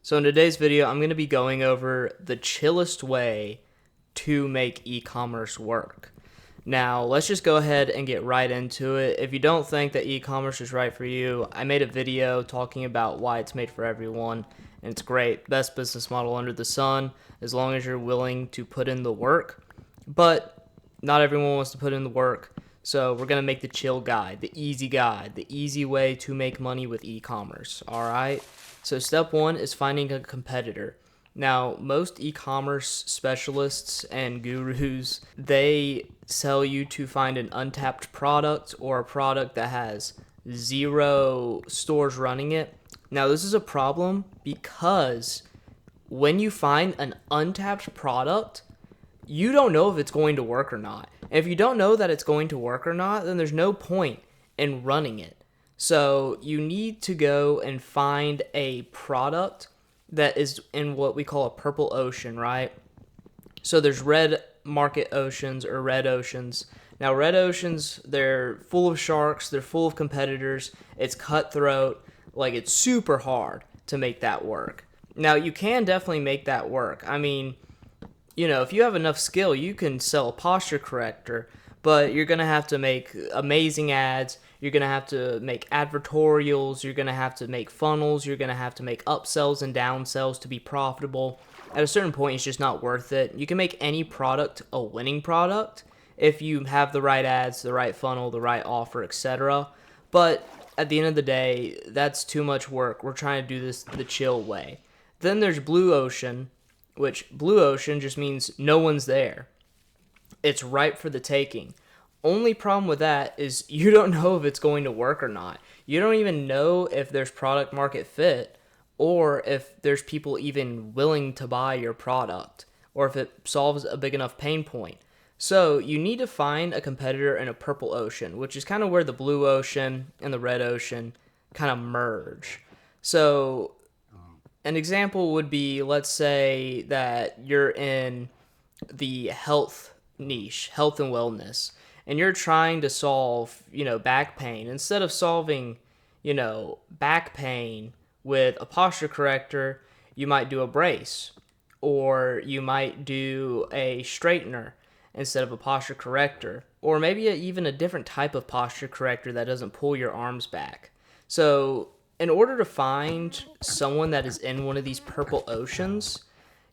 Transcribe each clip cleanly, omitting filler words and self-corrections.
So in today's video, I'm going to be going over the chillest way to make e-commerce work. Now, let's just go ahead and get right into it. If you don't think that e-commerce is right for you, I made a video talking about why it's made for everyone, and it's great. Best business model under the sun, as long as you're willing to put in the work. But not everyone wants to put in the work, so we're going to make the chill guide, the easy way to make money with e-commerce, all right? So step one is finding a competitor. Now, most e-commerce specialists and gurus, they sell you to find an untapped product or a product that has 0 stores running it. Now, this is a problem because when you find an untapped product, you don't know if it's going to work or not. And if you don't know that it's going to work or not, then there's no point in running it. So you need to go and find a product that is in what we call a purple ocean, right? So there's red market oceans or red oceans. Now, red oceans, they're full of sharks, they're full of competitors, it's cutthroat, like it's super hard to make that work. Now, you can definitely make that work. I mean, if you have enough skill, you can sell a posture corrector, but you're going to have to make amazing ads. You're going to have to make advertorials. You're going to have to make funnels. You're going to have to make upsells and downsells to be profitable. At a certain point, it's just not worth it. You can make any product a winning product if you have the right ads, the right funnel, the right offer, etc. But at the end of the day, that's too much work. We're trying to do this the chill way. Then there's blue ocean, which blue ocean just means no one's there. It's ripe for the taking. Only problem with that is you don't know if it's going to work or not. You don't even know if there's product market fit or if there's people even willing to buy your product or if it solves a big enough pain point. So you need to find a competitor in a purple ocean, which is kind of where the blue ocean and the red ocean kind of merge. So an example would be, let's say that you're in the health niche, health and wellness, and you're trying to solve, back pain. Instead of solving, back pain with a posture corrector, you might do a brace, or you might do a straightener instead of a posture corrector, or maybe even a different type of posture corrector that doesn't pull your arms back. So in order to find someone that is in one of these purple oceans,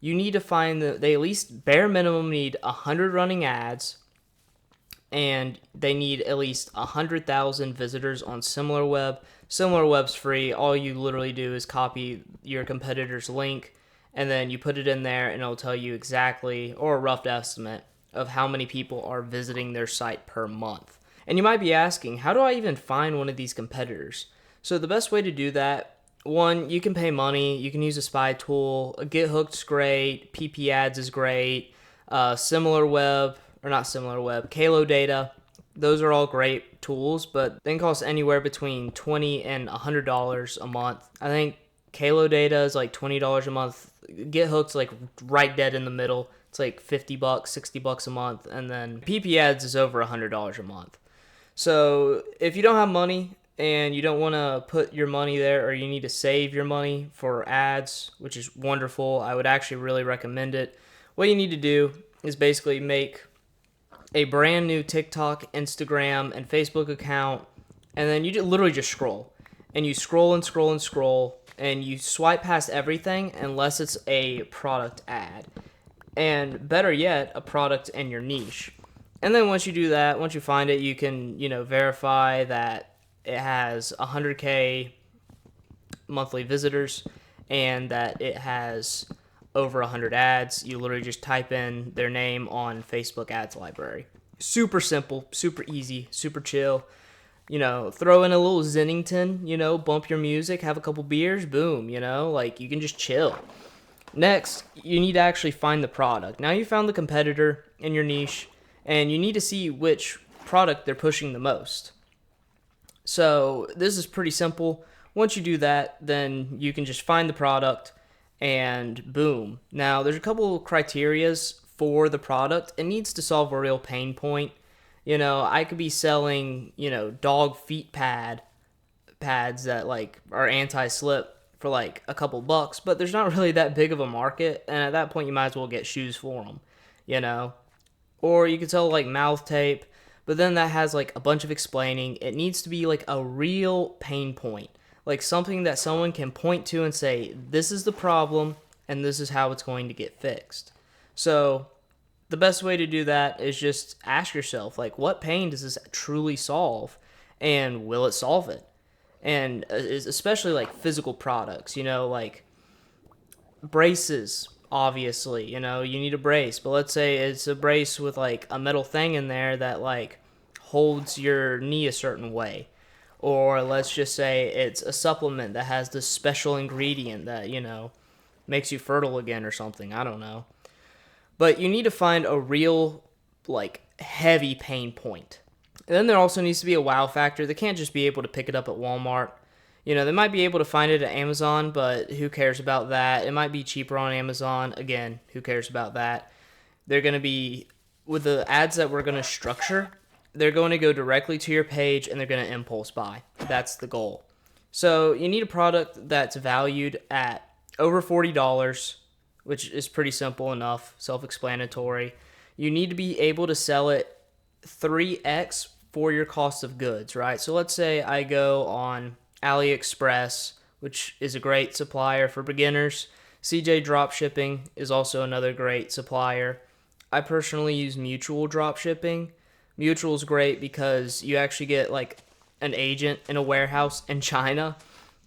you need to find that they at least bare minimum need 100 running ads, and they need at least 100,000 visitors on SimilarWeb. SimilarWeb's free. All you literally do is copy your competitor's link, and then you put it in there, and it'll tell you exactly, or a rough estimate, of how many people are visiting their site per month. And you might be asking, how do I even find one of these competitors? So the best way to do that, one, you can pay money. You can use a spy tool. GetHooked's great. PP Ads is great. SimilarWeb, or not SimilarWeb, Kalo Data. Those are all great tools, but they can cost anywhere between $20 and $100 a month. I think Kalo Data is like $20 a month. GetHooked's like right dead in the middle. It's like $50, $60 a month, and then PP Ads is over $100 a month. So if you don't have money and you don't want to put your money there, or you need to save your money for ads, which is wonderful, I would actually really recommend it. What you need to do is basically make a brand new TikTok, Instagram, and Facebook account, and then you literally just scroll. And you scroll and scroll and scroll, and you swipe past everything unless it's a product ad. And better yet, a product in your niche. And then once you do that, once you find it, you can, verify that it has 100K monthly visitors and that it has over 100 ads. You literally just type in their name on Facebook ads library. Super simple, super easy, super chill. Throw in a little Zennington, bump your music, have a couple beers, boom, you can just chill. Next, you need to actually find the product. Now you found the competitor in your niche, and you need to see which product they're pushing the most. So this is pretty simple. Once you do that, then you can just find the product and boom. Now there's a couple of criterias for the product. It needs to solve a real pain point. I could be selling, dog feet pads that are anti-slip for like a couple bucks, but there's not really that big of a market, and at that point you might as well get shoes for them, you know? Or you could sell like mouth tape, but then that has like a bunch of explaining. It needs to be like a real pain point, like something that someone can point to and say, this is the problem and this is how it's going to get fixed. So the best way to do that is just ask yourself, like, what pain does this truly solve, and will it solve it? And especially like physical products, like braces. Obviously, you need a brace, but let's say it's a brace with like a metal thing in there that like holds your knee a certain way. Or let's just say it's a supplement that has this special ingredient that, makes you fertile again or something. I don't know. But you need to find a real, like, heavy pain point. And then there also needs to be a wow factor. They can't just be able to pick it up at Walmart. They might be able to find it at Amazon, but who cares about that? It might be cheaper on Amazon. Again, who cares about that? They're going to be, with the ads that we're going to structure, they're going to go directly to your page and they're going to impulse buy. That's the goal. So you need a product that's valued at over $40, which is pretty simple enough, self-explanatory. You need to be able to sell it 3x for your cost of goods, right? So let's say I go on AliExpress, which is a great supplier for beginners. CJ Dropshipping is also another great supplier. I personally use Mutual Dropshipping. Mutual is great because you actually get like an agent in a warehouse in China,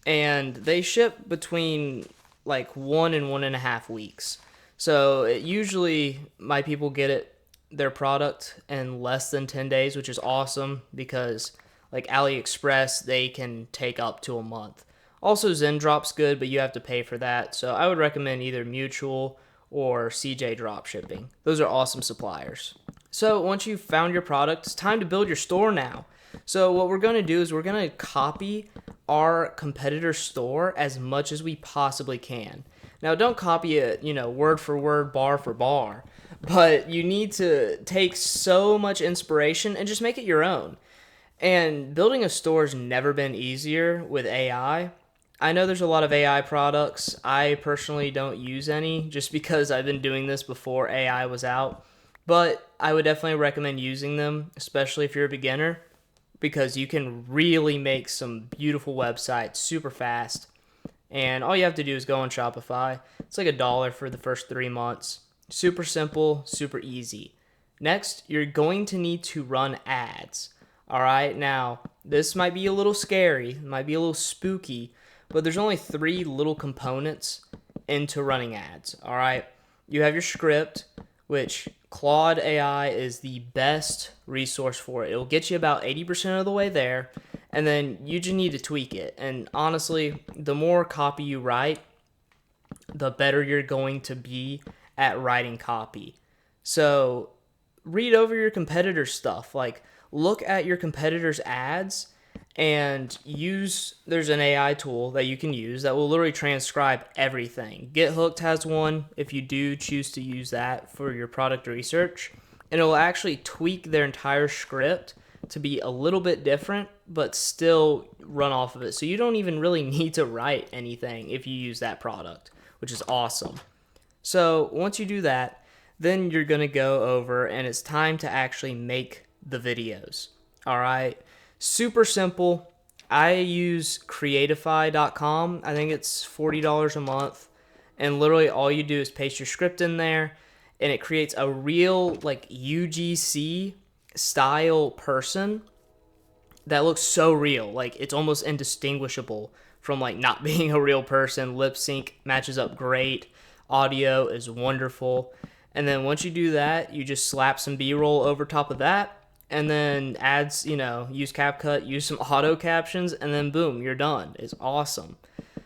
and they ship between like 1 and 1.5 weeks. So usually my people get their product in less than 10 days, which is awesome because like AliExpress, they can take up to a month. Also, Zendrop's good, but you have to pay for that. So I would recommend either Mutual or CJ Dropshipping. Those are awesome suppliers. So once you've found your product, it's time to build your store now. So what we're going to do is we're going to copy our competitor's store as much as we possibly can. Now, don't copy it, word for word, bar for bar, but you need to take so much inspiration and just make it your own. And building a store has never been easier with AI. I know there's a lot of AI products. I personally don't use any just because I've been doing this before AI was out. But I would definitely recommend using them, especially if you're a beginner, because you can really make some beautiful websites super fast. And all you have to do is go on Shopify. It's like $1 for the first 3 months. Super simple, super easy. Next, you're going to need to run ads. All right, now this might be a little scary, might be a little spooky, but there's only 3 little components into running ads. All right, you have your script, which Claude AI is the best resource for it. It'll get you about 80% of the way there, and then you just need to tweak it. And honestly, the more copy you write, the better you're going to be at writing copy. So read over your competitors' stuff. Like, look at your competitors' ads and there's an AI tool that you can use that will literally transcribe everything. Get Hooked has one if you do choose to use that for your product research. And it will actually tweak their entire script to be a little bit different, but still run off of it. So you don't even really need to write anything if you use that product, which is awesome. So once you do that, then you're going to go over and it's time to actually make the videos. All right. Super simple. I use creatify.com. I think it's $40 a month. And literally all you do is paste your script in there and it creates a real like UGC style person that looks so real. Like it's almost indistinguishable from like not being a real person. Lip sync matches up great. Audio is wonderful. And then once you do that, you just slap some B-roll over top of that. And then ads, use CapCut, use some auto captions, and then boom, you're done. It's awesome.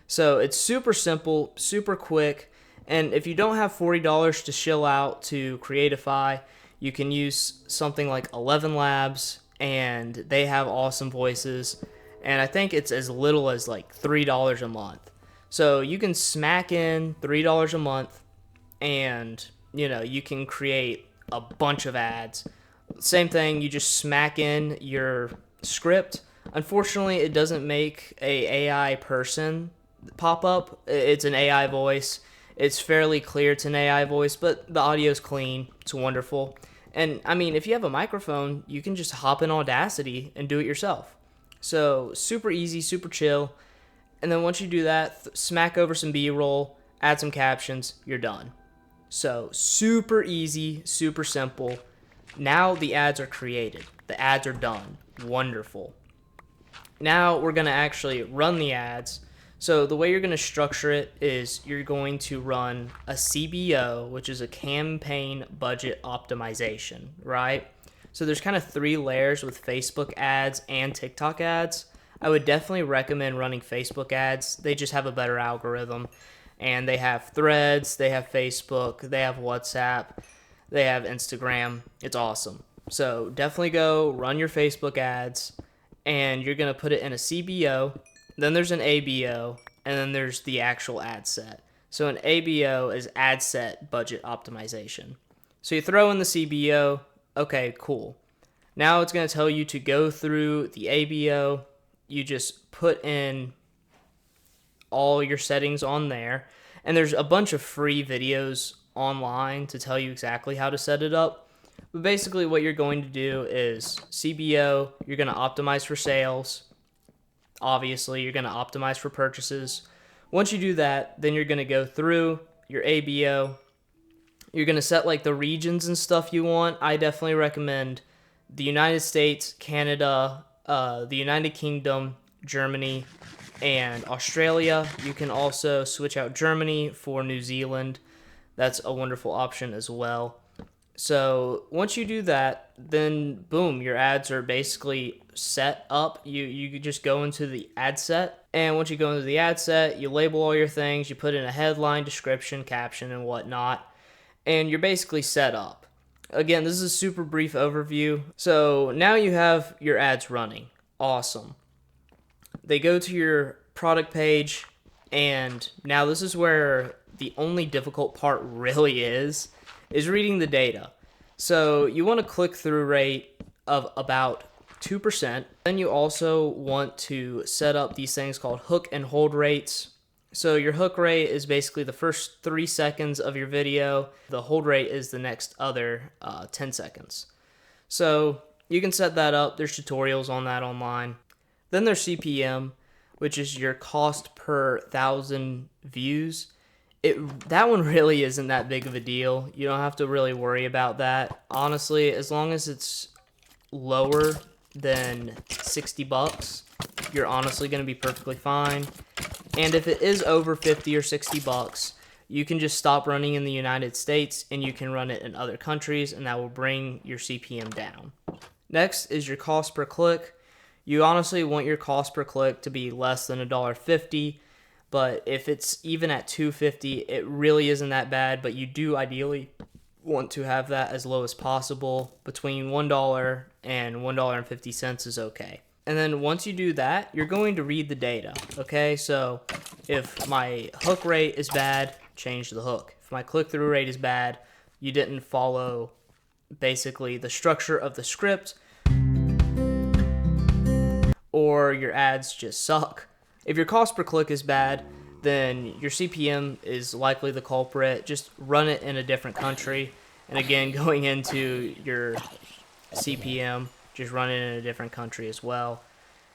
So it's super simple, super quick. And if you don't have $40 to shill out to Creatify, you can use something like 11 Labs, and they have awesome voices. And I think it's as little as like $3 a month. So you can smack in $3 a month, and you can create a bunch of ads. Same thing, you just smack in your script. Unfortunately, it doesn't make a AI person pop up. It's an AI voice. It's fairly clear it's an AI voice, but the audio's clean. It's wonderful. And I mean, if you have a microphone, you can just hop in Audacity and do it yourself. So super easy, super chill. And then once you do that, smack over some B-roll, add some captions, you're done. So super easy, super simple. Now the ads are created. The ads are done. Wonderful. Now we're going to actually run the ads. So the way you're going to structure it is you're going to run a CBO, which is a campaign budget optimization, right? So there's kind of 3 layers with Facebook ads and TikTok ads. I would definitely recommend running Facebook ads. They just have a better algorithm. And they have Threads, they have Facebook, they have WhatsApp, they have Instagram. It's awesome. So definitely go run your Facebook ads, and you're going to put it in a CBO. Then there's an ABO, and then there's the actual ad set. So an ABO is ad set budget optimization. So you throw in the CBO. Okay, cool. Now it's going to tell you to go through the ABO. You just put in all your settings on there, and there's a bunch of free videos online to tell you exactly how to set it up. But basically what you're going to do is CBO, you're going to optimize for sales. Obviously, you're going to optimize for purchases. Once you do that, then you're going to go through your ABO. You're going to set like the regions and stuff you want. I definitely recommend the United States, Canada, the United Kingdom, Germany, and Australia. You can also switch out Germany for New Zealand. That's a wonderful option as well. So once you do that, then boom, your ads are basically set up. You just go into the ad set, and once you go into the ad set, you label all your things, you put in a headline, description, caption, and whatnot, and you're basically set up. Again, this is a super brief overview. So now you have your ads running. Awesome. They go to your product page, and now this is where the only difficult part really is reading the data. So you want a click-through rate of about 2%. Then you also want to set up these things called hook and hold rates. So your hook rate is basically the first 3 seconds of your video. The hold rate is the next other 10 seconds. So you can set that up. There's tutorials on that online. Then there's CPM, which is your cost per 1,000 views. That one really isn't that big of a deal. You don't have to really worry about that. Honestly, as long as it's lower than $60, you're honestly going to be perfectly fine. And if it is over $50 or $60, you can just stop running in the United States and you can run it in other countries, and that will bring your CPM down. Next is your cost per click. You honestly want your cost per click to be less than $1.50, but if it's even at $2.50, it really isn't that bad, but you do ideally want to have that as low as possible. Between $1 and $1.50 is okay. And then once you do that, you're going to read the data, okay? So if my hook rate is bad, change the hook. If my click-through rate is bad, you didn't follow basically the structure of the script, or your ads just suck. If your cost per click is bad, then your CPM is likely the culprit. Just run it in a different country. And again, going into your CPM, just run it in a different country as well.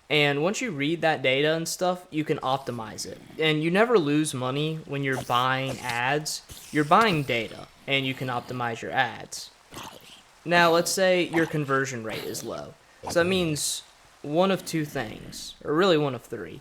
And once you read that data and stuff, you can optimize it. And you never lose money when you're buying ads. You're buying data, and you can optimize your ads. Now, let's say your conversion rate is low. So that means one of 2 things, or really one of 3.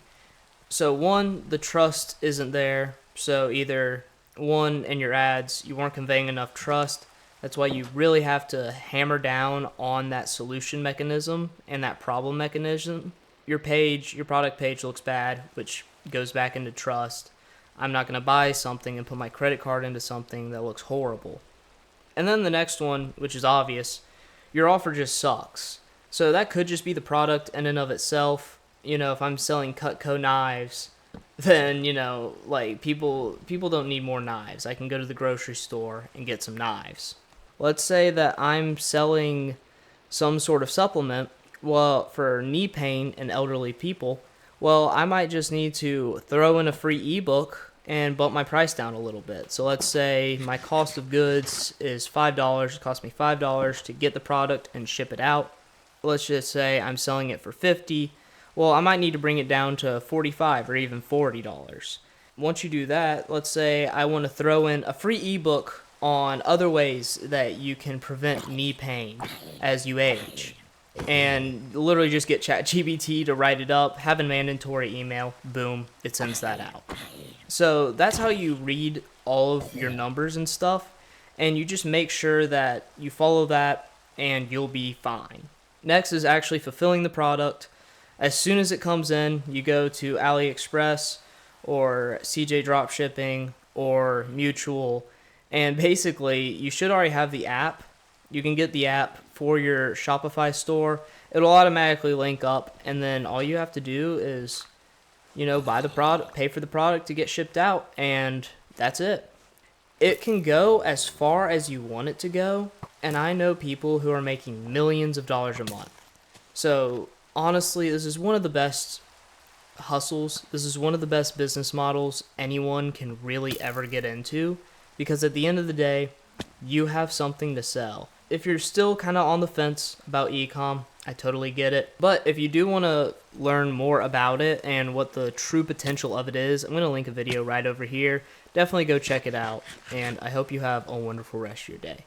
So 1, the trust isn't there. So either 1, in your ads, you weren't conveying enough trust. That's why you really have to hammer down on that solution mechanism and that problem mechanism. Your page, your product page looks bad, which goes back into trust. I'm not going to buy something and put my credit card into something that looks horrible. And then the next one, which is obvious, your offer just sucks. So that could just be the product in and of itself. You know, if I'm selling Cutco knives, then, you know, like people don't need more knives. I can go to the grocery store and get some knives. Let's say that I'm selling some sort of supplement, well, for knee pain in elderly people. Well, I might just need to throw in a free ebook and bump my price down a little bit. So let's say my cost of goods is $5. It costs me $5 to get the product and ship it out. Let's just say I'm selling it for $50. Well, I might need to bring it down to $45 or even $40. Once you do that, let's say I want to throw in a free ebook on other ways that you can prevent knee pain as you age, and literally just get ChatGPT to write it up, have a mandatory email, boom, it sends that out. So that's how you read all of your numbers and stuff, and you just make sure that you follow that and you'll be fine. Next is actually fulfilling the product. As soon as it comes in, you go to AliExpress or CJ Dropshipping or Mutual, and basically you should already have the app. You can get the app for your Shopify store. It'll automatically link up, and then all you have to do is, buy the product, pay for the product to get shipped out, and that's it. It can go as far as you want it to go, and I know people who are making millions of dollars a month. So honestly, this is one of the best hustles. This is one of the best business models anyone can really ever get into, because at the end of the day, you have something to sell. If you're still kind of on the fence about ecom, I totally get it. But if you do want to learn more about it and what the true potential of it is, I'm going to link a video right over here. Definitely go check it out, and I hope you have a wonderful rest of your day.